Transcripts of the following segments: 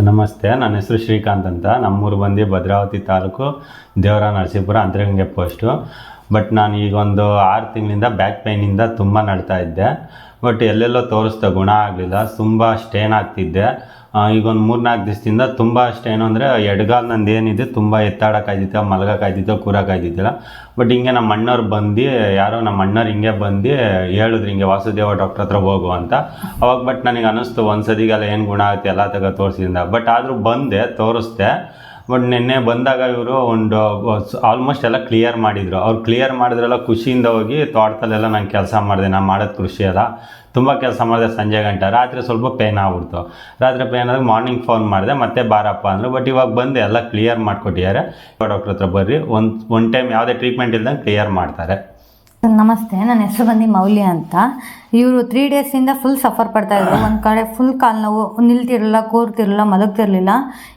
ನಮಸ್ತೆ, ನನ್ನ ಹೆಸರು ಶ್ರೀಕಾಂತ್ ಅಂತ. ನಮ್ಮೂರು ಬಂದು ಭದ್ರಾವತಿ ತಾಲೂಕು ದೇವರ ನರಸೀಪುರ ಅಂತರಗಂಗೆ ಪೋಸ್ಟು. ಬಟ್ ನಾನು ಈಗ ಒಂದು 6 ತಿಂಗಳಿಂದ ಬ್ಯಾಕ್ ಪೇಯ್ನಿಂದ ತುಂಬ ನಡ್ತಾ ಇದ್ದೆ. ಬಟ್ ಎಲ್ಲೆಲ್ಲೋ ತೋರಿಸ್ದೆ, ಗುಣ ಆಗಲಿಲ್ಲ. ತುಂಬ ಸ್ಟೇನ್ ಆಗ್ತಿದ್ದೆ. ಈಗ ಒಂದು 3-4 ದಿವಸದಿಂದ ತುಂಬ ಸ್ಟೇನು ಅಂದರೆ ಎಡಗಾಲು ನಂದು ಏನಿದೆ ತುಂಬ ಎತ್ತಾಡೋಕ್ಕಾಯ್ತಿತ್ತು, ಮಲಗೋಕ್ಕಾಯ್ತಿತ್ತು, ಕೂರೋಕ್ಕಾಯ್ತಿದ್ದಿಲ್ಲ. ಬಟ್ ಹಿಂಗೆ ನಮ್ಮ ಅಣ್ಣವ್ರು ಬಂದು, ಯಾರೋ ನಮ್ಮ ಅಣ್ಣವ್ರು ಹಿಂಗೆ ಬಂದು ಹೇಳಿದ್ರು, ಹಿಂಗೆ ವಾಸುದೇವ ಡಾಕ್ಟ್ರ್ ಹತ್ರ ಹೋಗು ಅಂತ. ಅವಾಗ ಬಟ್ ನನಗೆ ಅನ್ನಿಸ್ತು ಒಂದು ಸದಿಗೆಲ್ಲ ಏನು ಗುಣ ಆಗುತ್ತೆ ಎಲ್ಲ ತಗೋ ತೋರಿಸಿದಿಂದ. ಬಟ್ ಆದರೂ ಬಂದೆ, ತೋರಿಸ್ದೆ. ಬಟ್ ನಿನ್ನೆ ಬಂದಾಗ ಇವರು ಒಂದು ಆಲ್ಮೋಸ್ಟ್ ಎಲ್ಲ ಕ್ಲಿಯರ್ ಮಾಡಿದರು. ಅವ್ರು ಕ್ಲಿಯರ್ ಮಾಡಿದ್ರೆಲ್ಲ ಖುಷಿಯಿಂದ ಹೋಗಿ ತೋಟದಲ್ಲೆಲ್ಲ ನಾನು ಕೆಲಸ ಮಾಡಿದೆ. ನಾನು ಮಾಡೋದು ಕೃಷಿ ಅಲ್ಲ, ತುಂಬ ಕೆಲಸ ಮಾಡಿದೆ ಸಂಜೆ ಗಂಟೆ. ರಾತ್ರಿ ಸ್ವಲ್ಪ ಪೇನ್ ಆಗ್ಬಿಡ್ತು. ರಾತ್ರಿ ಪೇನ್ ಆದಾಗ ಮಾರ್ನಿಂಗ್ ಫೋನ್ ಮಾಡಿದೆ, ಮತ್ತೆ ಬಾರಪ್ಪ ಅಂದರು. ಬಟ್ ಇವಾಗ ಬಂದು ಎಲ್ಲ ಕ್ಲಿಯರ್ ಮಾಡಿಕೊಟ್ಟಿದ್ದಾರೆ. ಡಾಕ್ಟ್ರ್ ಹತ್ರ ಬರ್ರಿ, ಒಂದು ಟೈಮ್ ಯಾವುದೇ ಟ್ರೀಟ್ಮೆಂಟ್ ಇಲ್ದಂಗೆ ಕ್ಲಿಯರ್ ಮಾಡ್ತಾರೆ. ನಮಸ್ತೆ, ನನ್ನ ಹೆಸರು ಬಂದು ಮೌಲ್ಯ ಅಂತ. ಇವರು 3 ಡೇಸಿಂದ ಫುಲ್ ಸಫರ್ ಪಡ್ತಾಯಿದ್ರು. ಒಂದು ಕಡೆ ಫುಲ್ ಕಾಲು ನೋವು, ನಿಲ್ತಿರಲಿಲ್ಲ, ಕೂರ್ತಿರಲಿಲ್ಲ, ಮಲಗ್ತಿರಲಿಲ್ಲ.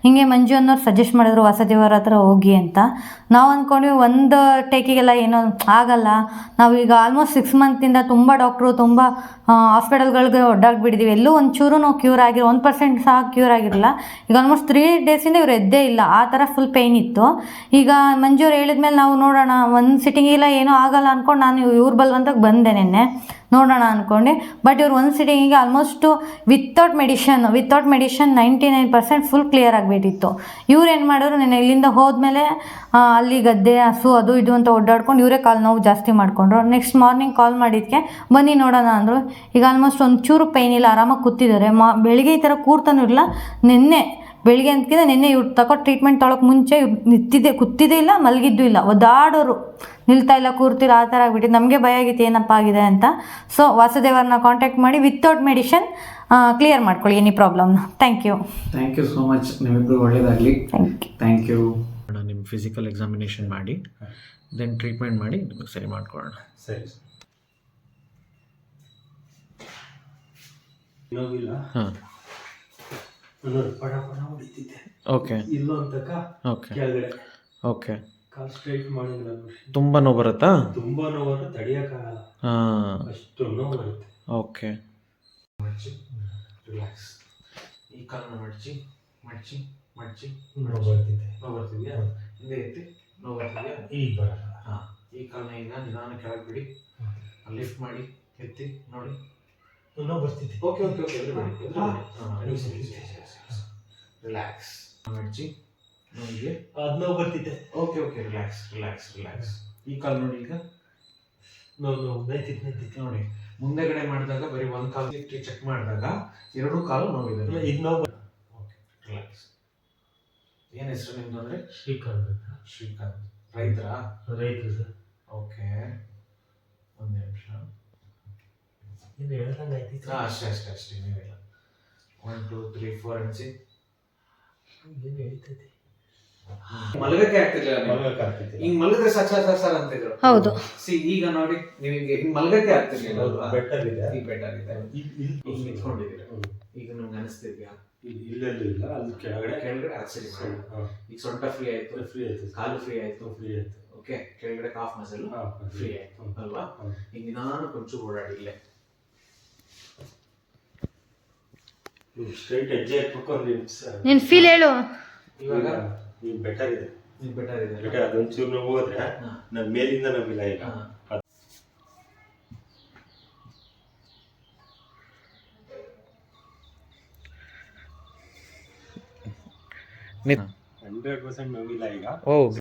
ಹಿಂಗೆ ಮಂಜು ಅನ್ನೋರು ಸಜೆಸ್ಟ್ ಮಾಡಿದ್ರು ವಾಸುದೇವರ ಹತ್ರ ಹೋಗಿ ಅಂತ. ನಾವು ಅಂದ್ಕೊಂಡ್ವಿ ಒಂದು ಟೇಕಿಗೆಲ್ಲ ಏನೋ ಆಗಲ್ಲ. ನಾವೀಗ ಆಲ್ಮೋಸ್ಟ್ 6 ಮಂತಿಂದ ತುಂಬ ಡಾಕ್ಟ್ರು, ತುಂಬ ಹಾಸ್ಪಿಟಲ್ಗಳಿಗೆ ಒಡ್ಡಾಡ್ಬಿಟ್ಟಿದ್ದೀವಿ. ಎಲ್ಲೂ ಒಂಚೂರು ಕ್ಯೂರ್ ಆಗಿರೋ 1% ಸಹ ಕ್ಯೂರ್ ಆಗಿರಲಿಲ್ಲ. ಈಗ ಆಲ್ಮೋಸ್ಟ್ 3 ಡೇಸಿಂದ ಇವರು ಎದ್ದೇ ಇಲ್ಲ, ಆ ಥರ ಫುಲ್ ಪೇಯ್ನ್ ಇತ್ತು. ಈಗ ಮಂಜೂರು ಹೇಳಿದ್ಮೇಲೆ ನಾವು ನೋಡೋಣ, ಒಂದು ಸಿಟ್ಟಿಂಗಿಲ್ಲ ಏನೂ ಆಗಲ್ಲ ಅಂದ್ಕೊಂಡು ನಾನು ಇವ್ರ ಬಲ್ವಂತಕ್ಕೆ ಬಂದೆ ನಿನ್ನೆ ನೋಡೋಣ ಅಂದ್ಕೊಂಡು. ಬಟ್ ಇವ್ರು ಒಂದು ಸಿಟ್ಟಿಂಗಿಗೆ almost without medicine 99% full clear ಆಗಿಬಿಟ್ಟಿತ್ತು. ಇವ್ರು ಏನು ಮಾಡಿದ್ರು, ನೆನ್ನೆ ಇಲ್ಲಿಂದ ಹೋದ್ಮೇಲೆ ಅಲ್ಲಿ ಗದ್ದೆ, ಹಸು, ಅದು ಇದು ಅಂತ ಓಡಾಡ್ಕೊಂಡು ಇವರೇ ಕಾಲು ನೋವು ಜಾಸ್ತಿ ಮಾಡಿಕೊಂಡ್ರು. ನೆಕ್ಸ್ಟ್ ಮಾರ್ನಿಂಗ್ ಕಾಲ್ ಮಾಡಿದ್ದಕ್ಕೆ ಬನ್ನಿ ನೋಡೋಣ ಅಂದರು. ಈಗ ಆಲ್ಮೋಸ್ಟ್ ಒಂಚೂರು ಪೇಯ್ನ್ ಇಲ್ಲ, ಆರಾಮಾಗಿ ಕೂತಿದ್ದಾರೆ. ಬೆಳಿಗ್ಗೆ ಈ ಥರ ಕೂರ್ತಾನೂ ಇಲ್ಲ. ನಿನ್ನೆ ಬೆಳಿಗ್ಗೆ ಅಂದ್ಕಿಂತ ನಿನ್ನೆ ಇವ್ರು ತಗೋ ಟ್ರೀಟ್ಮೆಂಟ್ ತೊಗೊಳಕ್ಕೆ ಮುಂಚೆ ಇವ್ರು ಕೂತಿದ್ದೇ ಇಲ್ಲ, ಮಲಗಿದ್ದೂ ಇಲ್ಲ, ಒದ್ದಾಡೋರು, ನಿಲ್ತಾ ಇಲ್ಲ, ಕೂರ್ತಿಲ್ಲ, ಆ ಥರ ಆಗಿಬಿಟ್ಟಿದ್ದು. ನಮಗೆ ಭಯ ಆಗಿತ್ತು ಏನಪ್ಪ ಆಗಿದೆ ಅಂತ. ಸೊ ವಾಸುದೇವರನ್ನ ಕಾಂಟ್ಯಾಕ್ಟ್ ಮಾಡಿ ವಿತೌಟ್ ಮೆಡಿಷನ್ ಕ್ಲಿಯರ್ ಮಾಡ್ಕೊಳ್ಳಿ ಎನಿ ಪ್ರಾಬ್ಲಮ್ನ. Thank you so much. ನಿಮ್ಮಿಬ್ಬರು ಒಳ್ಳೆಯದಾಗಲಿ. Thank you. ನಿಮ್ಮ ಫಿಸಿಕಲ್ ಎಕ್ಸಾಮಿನೇಷನ್ ಮಾಡಿ, ದೆನ್ ಟ್ರೀಟ್ಮೆಂಟ್ ಮಾಡಿ ನಿಮಗೆ ಸರಿ ಮಾಡ್ಕೊಳ್ಳೋಣ. ಸರಿ. ನೋವಿಲ್ಲ? ಹಾಂ, ಪಡ ಹೊಡಿತಿದ್ದೆ. ಓಕೆ. ಇಲ್ಲೋ ಅಂತಕ ಓಕೆ ಕೆಳಗಡೆ ಓಕೆ. ಕಾಲು ಸ್ಟ್ರೈಟ್ ಮಾಡಿದ್ರೆ ತುಂಬ ನೋವು ಬರುತ್ತಾ? ತುಂಬ ನೋವು ತಡೆಯೋಕ್ಕಾಗಲ್ಲ, ಹಾಂ, ಅಷ್ಟು ನೋವು ಬರುತ್ತೆ. ಓಕೆ. ಮಡಚಿ, ರಿಲ್ಯಾಕ್ಸ್. ಈ ಕಾಲನ್ನ ಮಡಚಿ ಮಡಚಿ ಮಡಚಿ. ನೋವು ಬರ್ತಿದ್ದೆ. ನೋವು ಬರ್ತಿದೆಯಾ? ಹಿಂದೆ ಎತ್ತಿ. ನೋವು ಬರ್ತಿದೆಯಾ? ಈಗ ಬರಲ್ಲ. ಹಾಂ, ಈ ಕಾಲನ್ನ ಈಗ ನಿಧಾನ ಕೆಳಗೆ ಬಿಡಿ, ಲಿಫ್ಟ್ ಮಾಡಿ, ಎತ್ತಿ ನೋಡಿ. ನೋವು ಬರ್ತಿದ್ದೆ. Okay okay okay. ರಿಲ್ಯಾಕ್ಸ್. ಮಡಚಿ. ನೋವಿಗೆ ಅದು ನೋವು ಬರ್ತಿದ್ದೆ. Okay okay. Relax relax relax. ಈ ಕಾಲು ನೋಡಿ, ಈಗ ನೋವು ನೈತಿತ್ತು ನೋಡಿ. ಮುಂದೆಗಡೆ ಮಾಡಿದಾಗ ಬರೀ ಒಂದು ಕಾಲು ಚೆಕ್ ಮಾಡಿದಾಗ 2 ಕಾಲು ನೋವಿದೆ. ಈಗ ನೋವು. Okay, relax. ಏನು ಹೆಸರು ನಿಮ್ದು ಅಂದರೆ? ಶ್ರೀಕಾಂತ್. ಶ್ರೀಕಾಂತ್. ರೈತರಾ? ರೈತರು ಸರ್. ಓಕೆ, ಒಂದು ನಿಮಿಷ. ಏನು ಹೇಳ್ದಂಗೆ ಆಯ್ತು. ಅಷ್ಟೇ ನೀವಿಲ್ಲ. 1 2 3 4 ಅನಿಸಿ. ಏನು ಹೇಳ್ತೈತಿ? ಮಲಗಕ್ಕೆ ಆಗ್ತಿರ್ಲಿಲ್ಲ. ಹಿಂಗ್ ಮಲಗಿದ್ರೆ ಸರ್ ಅಂತಿದ್ರು. ಹೌದು. ಈಗ ನೋಡಿ, ನೀವು ಹಿಂಗ್ ಮಲಗಕ್ಕೆ ಆಗ್ತಿರ್ಲಿಲ್ಲ. ಬೆಟರ್ ಇದೆ. ಈಗ ಬೆಟರ್ ಇದೆ. ಈಗ ನಿಂತ್ಕೊಂಡಿದ್ದೀರಾ. ಈಗ ನಿಮ್ಗೆ ಅನಿಸ್ತಿದ್ಯಾ? ಇಲ್ಲೆಲ್ಲೂ ಇಲ್ಲ, ಅಲ್ಲಿ ಕೆಳಗಡೆ ಸರಿ ಮಾಡಿ. ಈಗ ಸೊಂಟ ಫ್ರೀ ಆಯ್ತು, ಕಾಲು ಫ್ರೀ ಆಯ್ತು. ಓಕೆ, ಕೆಳಗಡೆ ಕಾಫ್ ಮಸಲ್ ಫ್ರೀ ಆಯ್ತು ಅಲ್ವಾ? ಈಗ ನಿಧಾನ ಕೊಂಚ ಓಡಾಡಿ. ಇಲ್ಲೇ ಸ್ಟ್ರೈಟ್ ಹೆಜ್ಜೆ ಹಾಕ್ಬೇಕು. ನೀನು ಫೀಲ್ ಹೇಳು. ಇವಾಗ ಈಗ ಬೆಟರ್ ಇದೆ. ಬೆಟರ್ ಇದೆ. ಬೆಟರ್. ಅದೊಂಚೂರು ನೋವು ಹೋದ್ರೆ ನನ್ನ ಮೇಲಿಂದ ನೋವಿಲ್ಲ ಈಗ. ನೀವು 100% ನೋವಿಲ್ಲ ಈಗ. ಓ